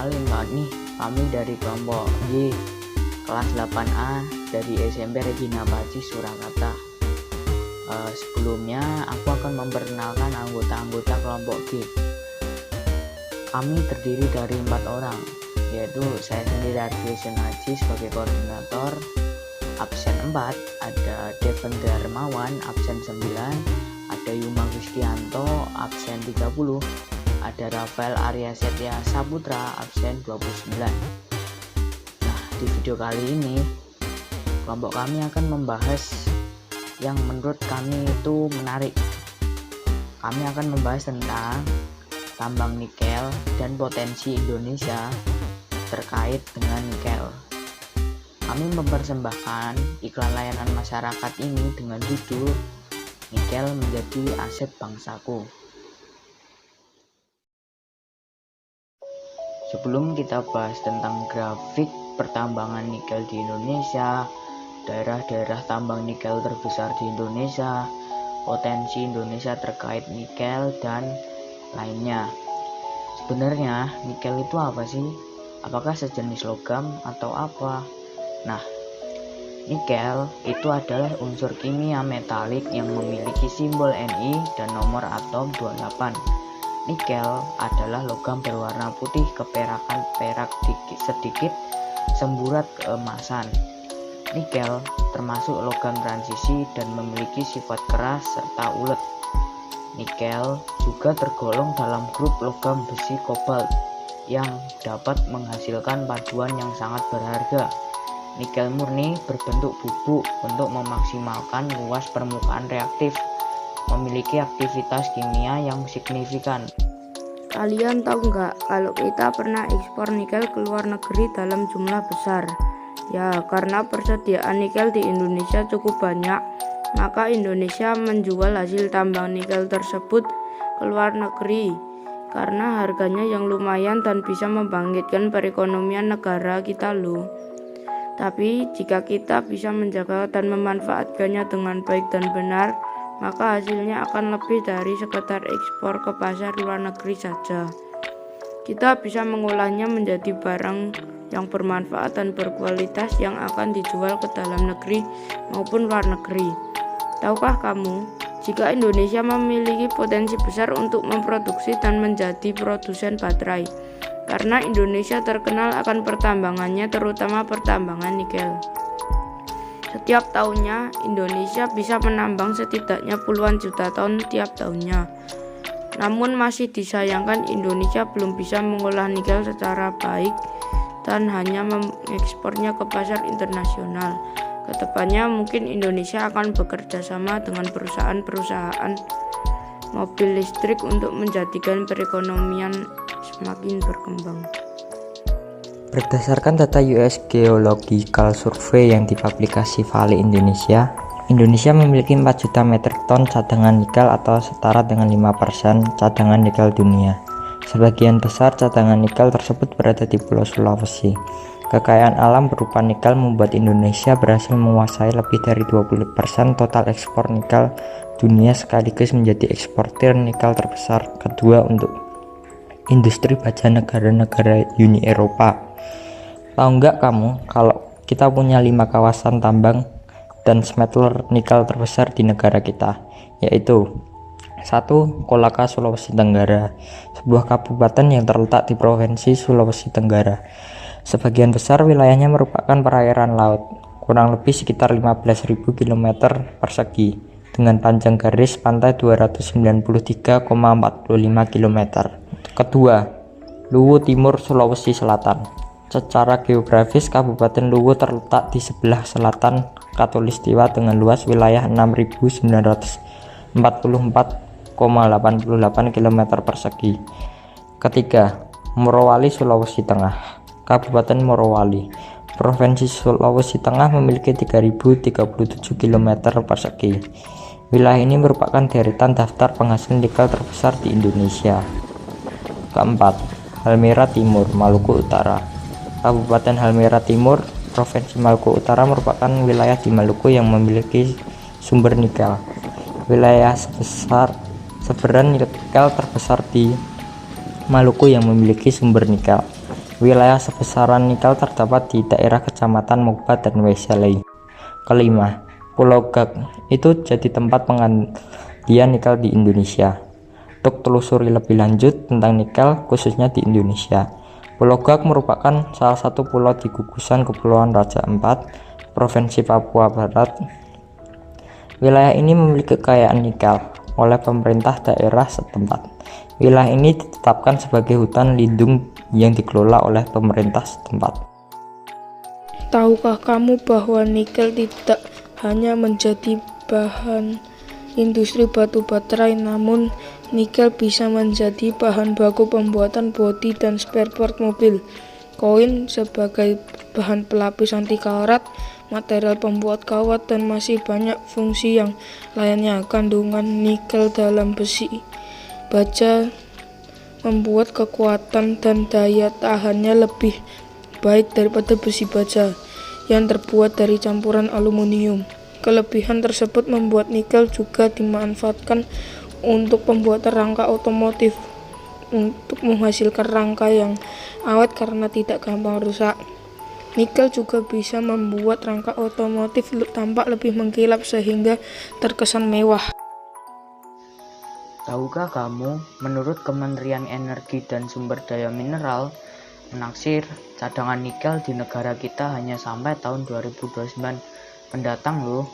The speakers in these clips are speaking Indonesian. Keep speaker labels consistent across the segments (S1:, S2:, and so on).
S1: Kenalin banget nih, kami dari kelompok Y kelas 8A dari SMP Regina Paci Surakarta. Sebelumnya aku akan memperkenalkan anggota-anggota kelompok G. Kami terdiri dari 4 orang, yaitu saya sendiri Ardiusun Haji sebagai koordinator. Absen 4 ada Deven Darmawan, absen 9, ada Yuma Gustianto, absen 30, ada Rafael Arya Setia Saputra, absen 29. Nah, di video kali ini kelompok kami akan membahas yang menurut kami itu menarik. Kami akan membahas tentang tambang nikel dan potensi Indonesia terkait dengan nikel. Kami mempersembahkan iklan layanan masyarakat ini dengan judul Nikel Menjadi Aset Bangsaku. Sebelum kita bahas tentang grafik pertambangan nikel di Indonesia, daerah-daerah tambang nikel terbesar di Indonesia, potensi Indonesia terkait nikel, dan lainnya. Sebenarnya nikel itu apa sih? Apakah sejenis logam atau apa? Nah, nikel itu adalah unsur kimia metalik yang memiliki simbol Ni dan nomor atom 28. Nikel adalah logam berwarna putih keperakan, perak sedikit, semburat keemasan. Nikel termasuk logam transisi dan memiliki sifat keras serta ulet. Nikel juga tergolong dalam grup logam besi kobalt yang dapat menghasilkan paduan yang sangat berharga. Nikel murni berbentuk bubuk untuk memaksimalkan luas permukaan reaktif, memiliki aktivitas kimia yang signifikan.
S2: Kalian tahu nggak kalau kita pernah ekspor nikel ke luar negeri dalam jumlah besar? Ya, karena persediaan nikel di Indonesia cukup banyak, maka Indonesia menjual hasil tambang nikel tersebut ke luar negeri karena harganya yang lumayan dan bisa membangkitkan perekonomian negara kita loh. Tapi jika kita bisa menjaga dan memanfaatkannya dengan baik dan benar, maka hasilnya akan lebih dari sekedar ekspor ke pasar luar negeri saja. Kita bisa mengolahnya menjadi barang yang bermanfaat dan berkualitas yang akan dijual ke dalam negeri maupun luar negeri. Tahukah kamu, jika Indonesia memiliki potensi besar untuk memproduksi dan menjadi produsen baterai, karena Indonesia terkenal akan pertambangannya, terutama pertambangan nikel. Setiap tahunnya, Indonesia bisa menambang setidaknya puluhan juta ton tiap tahunnya. Namun masih disayangkan Indonesia belum bisa mengolah nikel secara baik dan hanya mengekspornya ke pasar internasional. Kedepannya mungkin Indonesia akan bekerja sama dengan perusahaan-perusahaan mobil listrik untuk menjadikan perekonomian semakin berkembang.
S3: Berdasarkan data US Geological Survey yang dipublikasi Vale Indonesia, Indonesia memiliki 4 juta metrik ton cadangan nikel atau setara dengan 5% cadangan nikel dunia. Sebagian besar cadangan nikel tersebut berada di Pulau Sulawesi. Kekayaan alam berupa nikel membuat Indonesia berhasil menguasai lebih dari 20% total ekspor nikel dunia sekaligus menjadi eksportir nikel terbesar kedua untuk industri baja negara-negara Uni Eropa. Tahu nggak kamu kalau kita punya 5 kawasan tambang dan smelter nikel terbesar di negara kita, yaitu 1. Kolaka, Sulawesi Tenggara, sebuah kabupaten yang terletak di Provinsi Sulawesi Tenggara. Sebagian besar wilayahnya merupakan perairan laut, kurang lebih sekitar 15.000 km persegi, dengan panjang garis pantai 293,45 km. Kedua, Luwu Timur, Sulawesi Selatan. Secara geografis, Kabupaten Luwu terletak di sebelah selatan Khatulistiwa dengan luas wilayah 6.944,88 km persegi. Ketiga, Morowali, Sulawesi Tengah. Kabupaten Morowali, Provinsi Sulawesi Tengah memiliki 3.037 km persegi. Wilayah ini merupakan deretan daftar penghasil nikel terbesar di Indonesia. Keempat, Halmera Timur, Maluku Utara. Kabupaten Halmera Timur, Provinsi Maluku Utara merupakan wilayah di Maluku yang memiliki sumber nikel. Wilayah sebaran nikel terbesar di Maluku yang memiliki sumber nikel. Wilayah sebesaran nikel terdapat di daerah Kecamatan Moba dan Weseley. Kelima, Pulau Gag itu jadi tempat penggalian nikel di Indonesia. Untuk telusuri lebih lanjut tentang nikel khususnya di Indonesia, Pulau Gag merupakan salah satu pulau di gugusan Kepulauan Raja Ampat, Provinsi Papua Barat. Wilayah ini memiliki kekayaan nikel oleh pemerintah daerah setempat. Wilayah ini ditetapkan sebagai hutan lindung yang dikelola oleh pemerintah setempat.
S2: Tahukah kamu bahwa nikel tidak hanya menjadi bahan industri batu baterai, namun nikel bisa menjadi bahan baku pembuatan bodi dan spare part mobil, koin sebagai bahan pelapis anti karat, material pembuat kawat, dan masih banyak fungsi yang lainnya. Kandungan nikel dalam besi baja membuat kekuatan dan daya tahannya lebih baik daripada besi baja yang terbuat dari campuran aluminium. Kelebihan tersebut membuat nikel juga dimanfaatkan untuk pembuatan rangka otomotif untuk menghasilkan rangka yang awet karena tidak gampang rusak. Nikel juga bisa membuat rangka otomotif tampak lebih mengkilap sehingga terkesan mewah.
S1: Tahukah kamu, menurut Kementerian Energi dan Sumber Daya Mineral, menaksir cadangan nikel di negara kita hanya sampai tahun 2029 mendatang loh.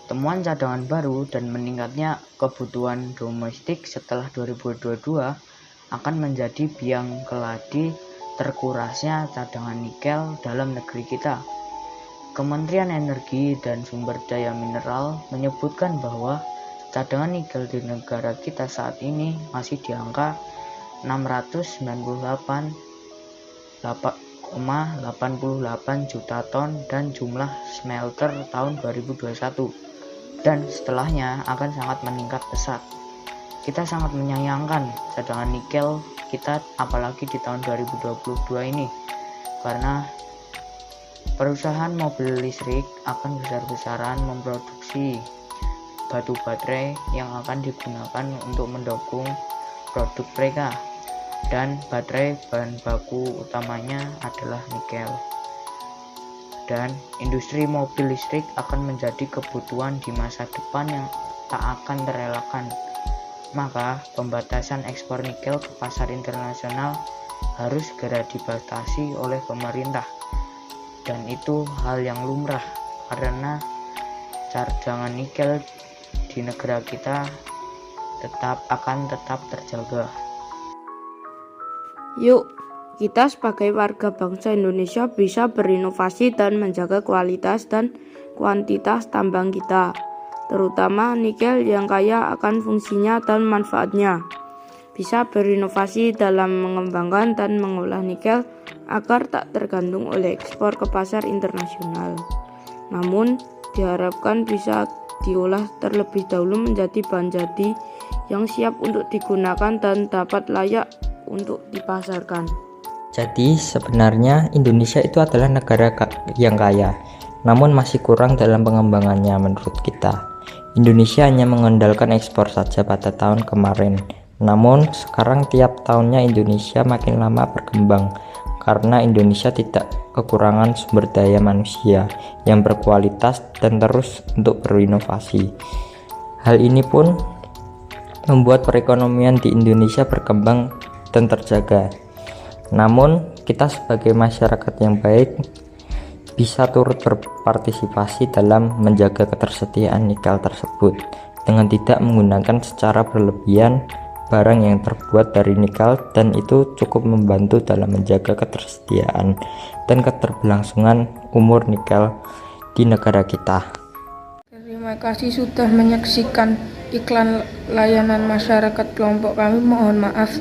S1: Temuan cadangan baru dan meningkatnya kebutuhan domestik setelah 2022 akan menjadi biang keladi terkurasnya cadangan nikel dalam negeri kita. Kementerian Energi dan Sumber Daya Mineral menyebutkan bahwa cadangan nikel di negara kita saat ini masih di angka 698,88 juta ton dan jumlah smelter tahun 2021 dan setelahnya akan sangat meningkat pesat. Kita sangat menyayangkan cadangan nikel kita apalagi di tahun 2022 ini, karena perusahaan mobil listrik akan besar-besaran memproduksi batu baterai yang akan digunakan untuk mendukung produk mereka, dan baterai bahan baku utamanya adalah nikel. Dan industri mobil listrik akan menjadi kebutuhan di masa depan yang tak akan terelakkan. Maka pembatasan ekspor nikel ke pasar internasional harus segera dibatasi oleh pemerintah, dan itu hal yang lumrah karena cadangan nikel di negara kita akan tetap terjaga.
S2: Yuk, kita sebagai warga bangsa Indonesia bisa berinovasi dan menjaga kualitas dan kuantitas tambang kita, terutama nikel yang kaya akan fungsinya dan manfaatnya. Bisa berinovasi dalam mengembangkan dan mengolah nikel agar tak tergantung oleh ekspor ke pasar internasional. Namun, diharapkan bisa diolah terlebih dahulu menjadi bahan jadi yang siap untuk digunakan dan dapat layak untuk dipasarkan.
S3: Jadi sebenarnya Indonesia itu adalah negara yang kaya, namun masih kurang dalam pengembangannya menurut kita. Indonesia hanya mengandalkan ekspor saja pada tahun kemarin, namun sekarang tiap tahunnya Indonesia makin lama berkembang karena Indonesia tidak kekurangan sumber daya manusia yang berkualitas dan terus untuk berinovasi. Hal ini pun membuat perekonomian di Indonesia berkembang dan terjaga. Namun kita sebagai masyarakat yang baik bisa turut berpartisipasi dalam menjaga ketersediaan nikel tersebut dengan tidak menggunakan secara berlebihan barang yang terbuat dari nikel, dan itu cukup membantu dalam menjaga ketersediaan dan keterberlangsungan umur nikel di negara kita.
S2: Terima kasih sudah menyaksikan iklan layanan masyarakat kelompok kami. Mohon maaf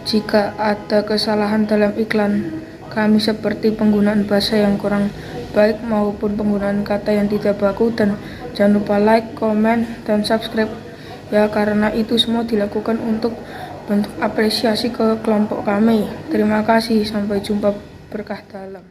S2: jika ada kesalahan dalam iklan kami seperti penggunaan bahasa yang kurang baik maupun penggunaan kata yang tidak baku, dan jangan lupa like, komen, dan subscribe ya, karena itu semua dilakukan untuk bentuk apresiasi ke kelompok kami. Terima kasih, sampai jumpa, berkah dalam.